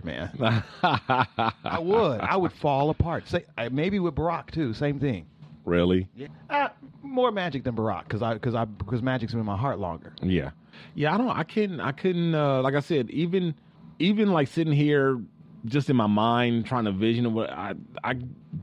man. I would fall apart. Maybe with Barack too, same thing. Really? Yeah. More Magic than Barack because Magic's been in my heart longer. Yeah. I couldn't like I said, even like sitting here just in my mind trying to vision what I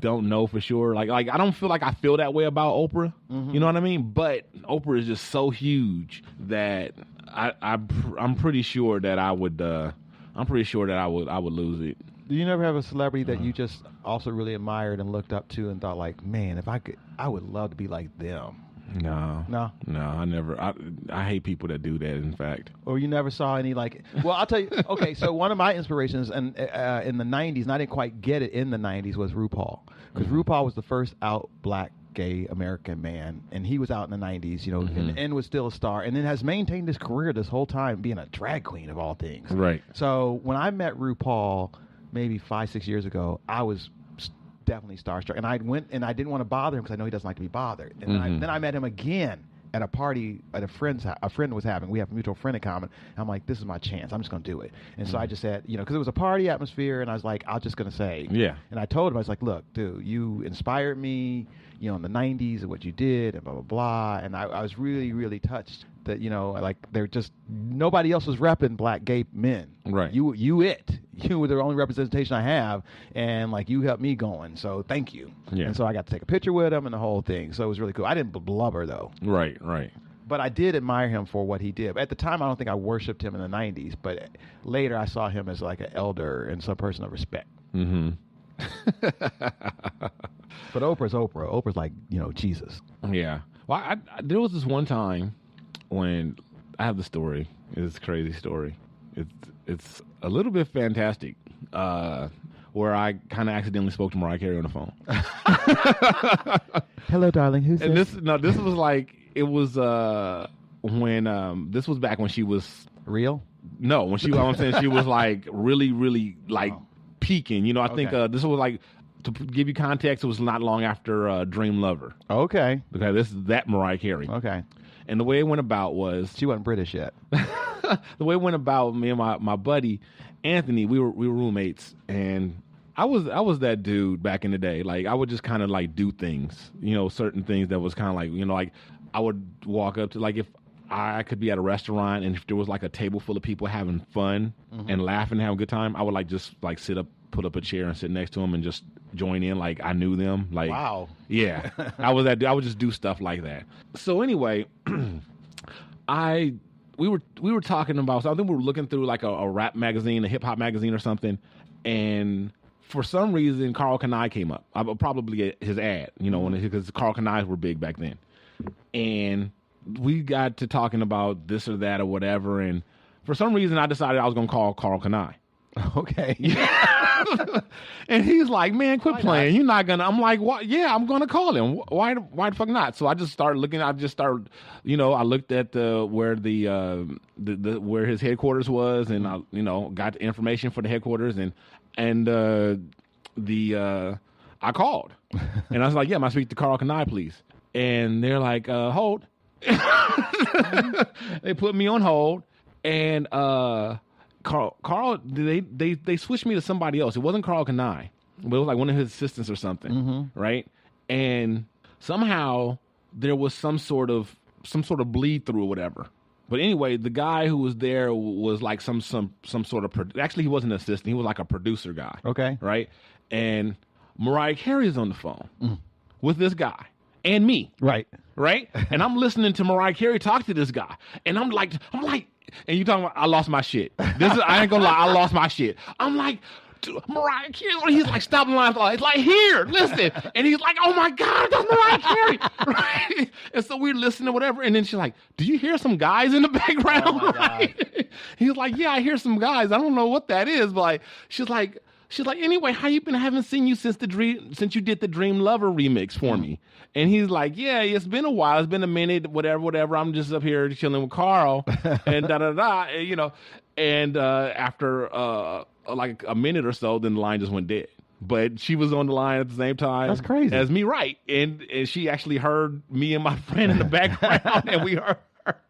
don't know for sure. Like I don't feel like I feel that way about Oprah. Mm-hmm. You know what I mean? But Oprah is just so huge that I'm pretty sure that I would lose it. Do you never have a celebrity that you just also really admired and looked up to and thought like, man, if I could, I would love to be like them? No, I never. I hate people that do that. In fact, or you never saw any like. Well, I'll tell you. Okay, so one of my inspirations, and in the '90s, and I didn't quite get it in the '90s, was RuPaul, because RuPaul was the first out black gay American man, and he was out in the '90s, you know, and was still a star, and then has maintained his career this whole time being a drag queen of all things. Right. So when I met RuPaul, maybe 5-6 years ago, I was definitely starstruck, and I went and I didn't want to bother him because I know he doesn't like to be bothered. And then I met him again at a party at a friend was having. We have a mutual friend in common. And I'm like, this is my chance. I'm just going to do it. And so I just said, you know, because it was a party atmosphere, and I was like, I'm just going to say, yeah. And I told him, I was like, look, dude, you inspired me, you know, in the '90s and what you did, and blah blah blah. And I was really really touched that, you know, like they're just nobody else was repping black gay men. Right. You were the only representation I have, and like you helped me going, so thank you. Yeah. And so I got to take a picture with him and the whole thing, so it was really cool. I didn't blubber though. Right. But I did admire him for what he did. At the time, I don't think I worshipped him in the '90s, but later I saw him as like an elder and some person of respect. Mm-hmm. But Oprah's Oprah. Oprah's like, you know, Jesus. Yeah. Well, there was this one time when I have the story. It's a crazy story. It's a little bit fantastic. Where I kind of accidentally spoke to Mariah Carey on the phone. Hello, darling. Who's and this? This was like it was when this was back when she was real. No, when I'm saying she was like really, really like peaking. You know, I think this was like, to give you context, it was not long after Dream Lover. Okay. Okay, this is that Mariah Carey. Okay. And the way it went about was she wasn't British yet. The way it went about, me and my buddy Anthony, we were roommates, and I was that dude back in the day. Like I would just kind of like do things, you know, certain things that was kind of like, you know, like I would walk up to, like, if I could be at a restaurant and if there was like a table full of people having fun and laughing and having a good time, I would like just like put up a chair and sit next to them and just join in like I knew them. Like, wow. Yeah. I was that dude. I would just do stuff like that. So anyway, we were talking about, so I think we were looking through like a rap magazine, a hip hop magazine or something, and for some reason Carl Kanai came up. Probably his ad, you know, because Carl Kanai were big back then. And we got to talking about this or that or whatever, and for some reason I decided I was going to call Carl Kanai. Okay. And he's like, man, quit playing. You're not gonna. I'm like, what? Yeah, I'm gonna call him. Why the fuck not? So I just started looking. You know, I looked at where where his headquarters was, and I, you know, got the information for the headquarters, and I called, and I was like, yeah, may I speak to Carl Kanai, please? And they're like, hold. They put me on hold, and Carl, they switched me to somebody else. It wasn't Carl Kanai, but it was like one of his assistants or something, right? And somehow there was some sort of bleed through or whatever. But anyway, the guy who was there was like some sort of actually he wasn't an assistant. He was like a producer guy. Okay, right? And Mariah Carey is on the phone with this guy and me. Right. And I'm listening to Mariah Carey talk to this guy, and I'm like, and you talking about, I lost my shit. I ain't gonna lie, I lost my shit. I'm like, Mariah Carey. He's like, stop the line. It's like, here, listen. And he's like, oh my God, that's Mariah Carey. Right? And so we're listening to whatever. And then she's like, do you hear some guys in the background? Oh my God. He's like, yeah, I hear some guys. I don't know what that is, but like, she's like, anyway, how you been? I haven't seen you since you did the Dream Lover remix for me. And he's like, yeah, it's been a while. It's been a minute, whatever. I'm just up here chilling with Carl and you know. And after like a minute or so, then the line just went dead. But she was on the line at the same time. That's crazy. As me, right? And she actually heard me and my friend in the background, and we heard her.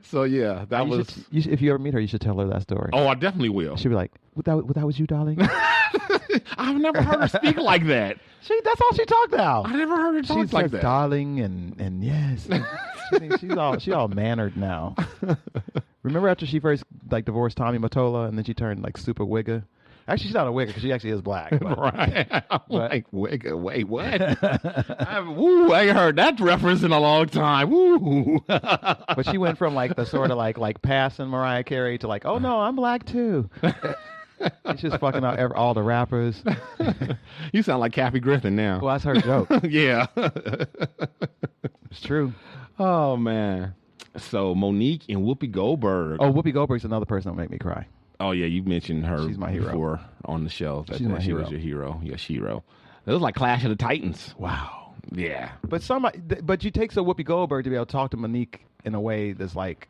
So yeah, that was. If you ever meet her, you should tell her that story. Oh, I definitely will. She'll be like, "That was you, darling." I've never heard her speak like that. That's all she talked about. I never heard her talk like that. Darling, and yes, she's all mannered now. Remember after she first divorced Tommy Mottola, and then she turned super wigger. Actually, she's not a wigger because she actually is black. But, right. I'm like, wigger, wait, what? I ain't heard that reference in a long time. Woo. But she went from the sort of like passing Mariah Carey to oh no, I'm black too. She's just fucking out all the rappers. You sound like Kathy Griffin now. Well, that's her joke. Yeah. It's true. Oh, man. So, Monique and Whoopi Goldberg. Oh, Whoopi Goldberg's another person that'll make me cry. Oh, yeah, you mentioned her She's my hero. Before on the show. She's my she hero. was your hero. Your hero. It was like Clash of the Titans. Wow. Yeah. But you take Whoopi Goldberg to be able to talk to Monique in a way that's like,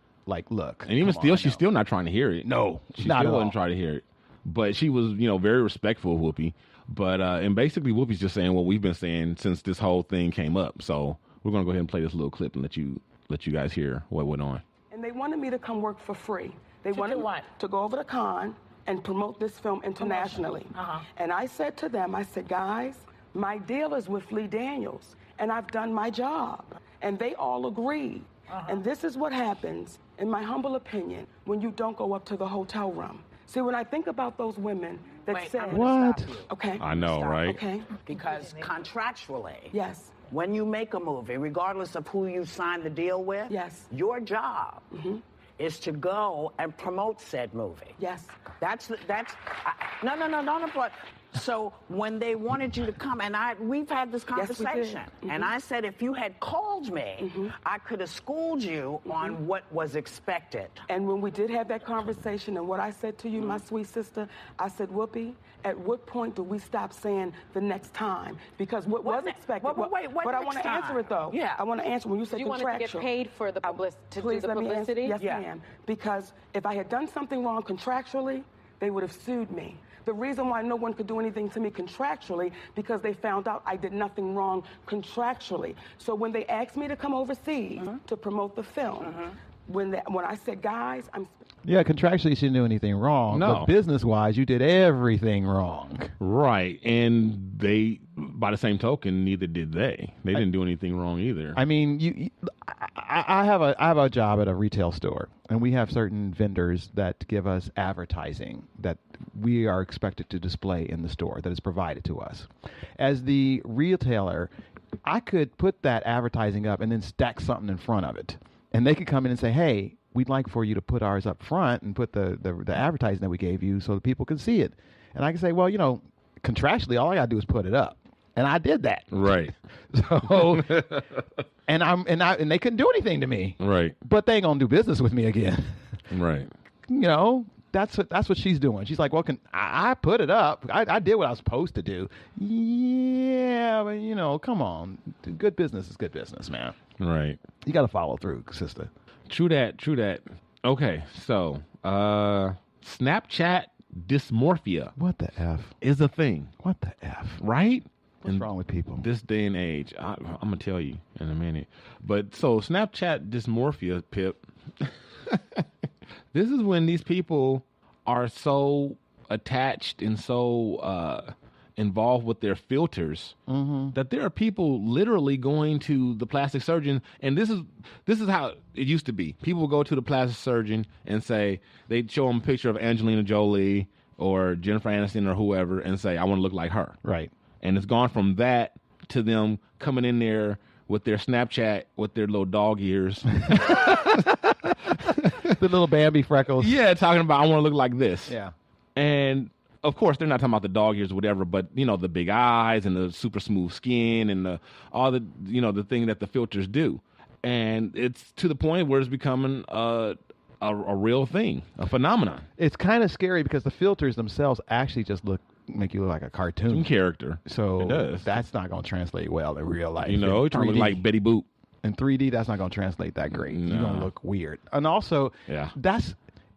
look. And even still, she's still not trying to hear it. No, she not still at all. wasn't trying to hear it. But she was, very respectful of Whoopi. But and basically, Whoopi's just saying what we've been saying since this whole thing came up. So we're gonna go ahead and play this little clip and let you guys hear what went on. And they wanted me to come work for free. They To wanted do what? to go over to Cannes and promote this film internationally. And I said to them, guys, my deal is with Lee Daniels, and I've done my job. And they all agreed. And this is what happens, in my humble opinion, when you don't go up to the hotel room. See, when I think about those women that said... What? Okay. I know, right? Okay. Because contractually, Yes. when you make a movie, regardless of who you sign the deal with, Yes. your job is to go and promote said movie. Yes. No. But so when they wanted you to come, and we've had this Yes, we did. conversation, and I said if you had called me, I could have schooled you on what was expected. And when we did have that conversation, and what I said to you, my sweet sister, I said, Whoopi, at what point do we stop saying the next time? Because what was expected. Wait, what but I next want to answer time? it though. Yeah. I want to answer when you said You wanted to contractual. get paid for the to Please do the let me answer. publicity? Yes, Yeah. ma'am. Because if I had done something wrong contractually, they would have sued me. The reason why no one could do anything to me contractually, because they found out I did nothing wrong contractually. So when they asked me to come overseas to promote the film, when I said, guys, Yeah, contractually, she didn't do anything wrong. No. But business-wise, you did everything wrong. Right. And they, by the same token, neither did they. They didn't do anything wrong either. I mean, I have a job at a retail store, and we have certain vendors that give us advertising that we are expected to display in the store that is provided to us. As the retailer, I could put that advertising up and then stack something in front of it, and they could come in and say, "Hey, we'd like for you to put ours up front and put the advertising that we gave you so that people can see it." And I can say, "Well, contractually, all I gotta do is put it up." And I did that. Right. So, and they couldn't do anything to me. Right. But they ain't gonna do business with me again. Right. That's what she's doing. She's like, "Well, I put it up. I did what I was supposed to do." Yeah, but come on, good business is good business, man. Right. You got to follow through, sister. True that. Okay, so Snapchat dysmorphia. What the F? Is a thing. What the F? Right? What's wrong with people? This day and age, I'm gonna tell you in a minute. But so Snapchat dysmorphia, Pip. This is when these people are so attached and so involved with their filters that there are people literally going to the plastic surgeon, and this is how it used to be. People would go to the plastic surgeon and say, they'd show them a picture of Angelina Jolie or Jennifer Aniston or whoever and say, "I want to look like her." Right. And it's gone from that to them coming in there with their Snapchat with their little dog ears. The little Bambi freckles. Yeah, talking about, "I want to look like this." Yeah. And of course, they're not talking about the dog ears or whatever, but the big eyes and the super smooth skin and all the the thing that the filters do. And it's to the point where it's becoming a real thing, a phenomenon. It's kind of scary because the filters themselves actually just make you look like a cartoon Some character. So It does. that's not going to translate well in real life. You're trying to look like Betty Boop. In 3D, that's not going to translate that great. You're going to look weird. And also, Yeah.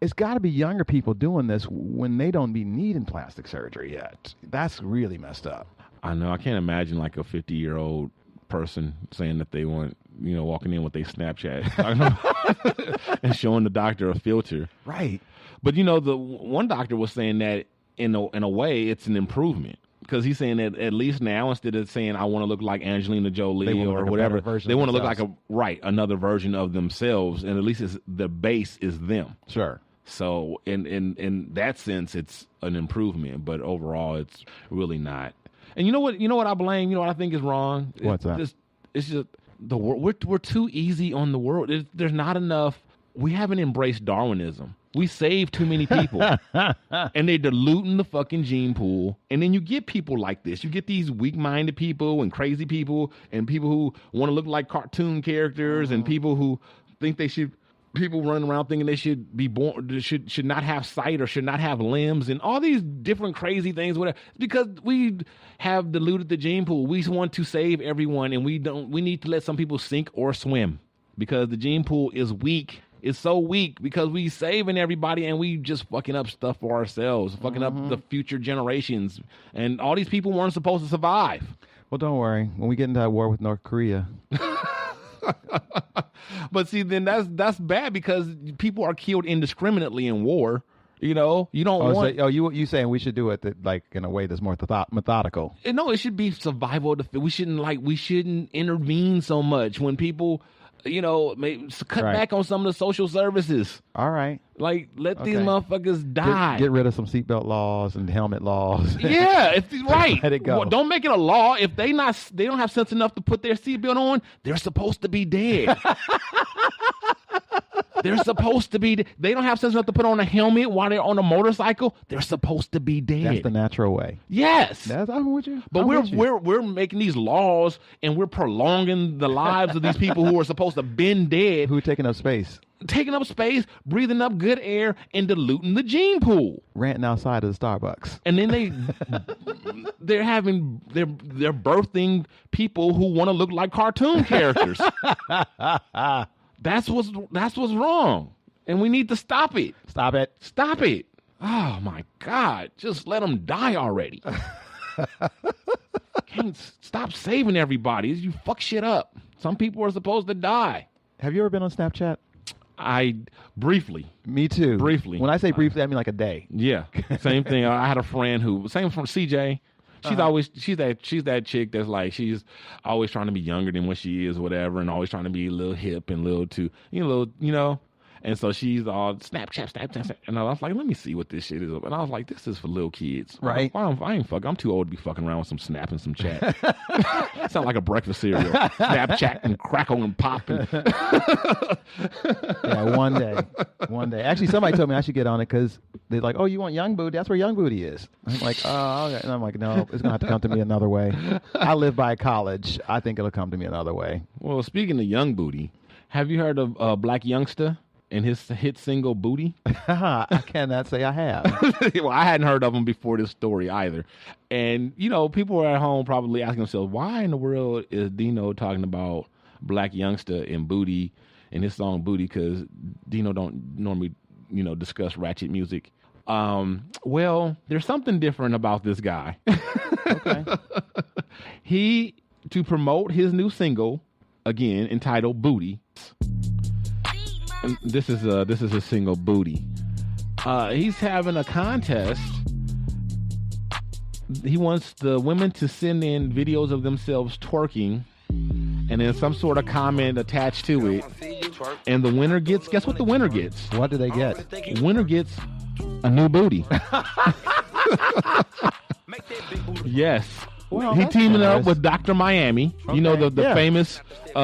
it's got to be younger people doing this when they don't be needing plastic surgery yet. That's really messed up. I know. I can't imagine like a 50-year-old person saying that they want walking in with their Snapchat and showing the doctor a filter. Right. But the one doctor was saying that in a way it's an improvement, because he's saying that at least now, instead of saying I want to look like Angelina Jolie or whatever, they want to look like another version of themselves, and at least the base is them. Sure. So in that sense, it's an improvement, but overall, it's really not. And you know what I blame? You know what I think is wrong? What's that? It's just the world. We're too easy on the world. There's not enough. We haven't embraced Darwinism. We save too many people, and they're diluting the fucking gene pool. And then you get people like this. You get these weak-minded people and crazy people and people who want to look like cartoon characters and people who think they should. People running around thinking they should be born, should not have sight or should not have limbs, and all these different crazy things. Whatever. It's because we have diluted the gene pool. We want to save everyone, and we need to let some people sink or swim because the gene pool is weak. It's so weak because we saving everybody and we just fucking up stuff for ourselves, fucking up the future generations. And all these people weren't supposed to survive. Well, don't worry. When we get into that war with North Korea. But see, then that's bad because people are killed indiscriminately in war. You don't want. So, you saying we should do it in a way that's more methodical? No, it should be survival. We shouldn't intervene so much when people. Maybe cut back on some of the social services. All right. Let these motherfuckers die. Get rid of some seatbelt laws and helmet laws. Yeah, right. Let it go. Well, don't make it a law. If they don't have sense enough to put their seatbelt on, they're supposed to be dead. They're supposed to be. They don't have sense enough to put on a helmet while they're on a motorcycle. They're supposed to be dead. That's the natural way. Yes. I'm with you. But we're making these laws and we're prolonging the lives of these people who are supposed to have been dead. Who are taking up space. Taking up space, breathing up good air, and diluting the gene pool. Ranting outside of the Starbucks. And then they're birthing people who want to look like cartoon characters. That's what's wrong, and we need to stop it. Stop it. Stop it. Oh my God! Just let them die already. Can't stop saving everybody. You fuck shit up. Some people are supposed to die. Have you ever been on Snapchat? Briefly. Me too. Briefly. When I say briefly, I mean like a day. Yeah. Same thing. I had a friend same from CJ. She's that chick that's like, she's always trying to be younger than what she is, whatever, and always trying to be a little hip and a little too, and so she's all Snapchat, and I was like, let me see what this shit is, and I was like, this is for little kids, right? I'm too old to be fucking around with some Snap and some chat. Sound like a breakfast cereal. Snapchat and crackle and pop. Yeah, one day. Actually, somebody told me I should get on it because they're like, oh, you want Young Booty? That's where Young Booty is. I'm like, oh, okay. And I'm like, no, it's gonna have to come to me another way. I live by college. I think it'll come to me another way. Well, speaking of Young Booty, have you heard of Black Youngster and his hit single Booty? I cannot say I have. Well, I hadn't heard of him before this story either. And, people are at home probably asking themselves, why in the world is Dino talking about Black Youngster and Booty and his song Booty? Because Dino don't normally, discuss ratchet music. Well, there's something different about this guy. Okay. To promote his new single, again, entitled Booty. And this is his single Booty. He's having a contest. He wants the women to send in videos of themselves twerking and then some sort of comment attached to it. And the winner gets, guess what the winner gets? What do they get? The winner gets a new booty. Yes. Well, he teaming nice. up with Dr. Miami, Okay. the famous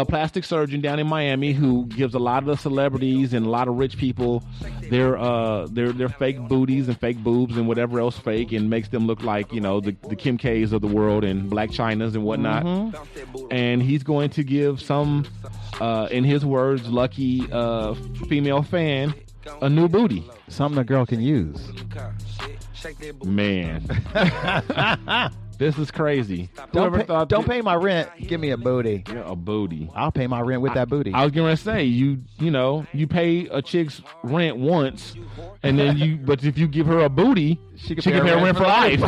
plastic surgeon down in Miami who gives a lot of the celebrities and a lot of rich people their fake booties and fake boobs and whatever else fake and makes them look like, the Kim K's of the world and Black Chinas and whatnot. Mm-hmm. And he's going to give some, in his words, lucky female fan a new booty. Something a girl can use. Man. This is crazy. Don't pay my rent. Give me a booty. Yeah, a booty. I'll pay my rent with that booty. I was gonna say you pay a chick's rent once, and then but if you give her a booty, she can pay her rent for life.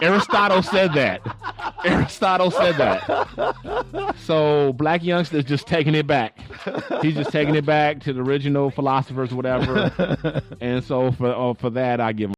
Aristotle said that. Aristotle said that. So Black Youngster's just taking it back. He's just taking it back to the original philosophers or whatever. And so for that, I give him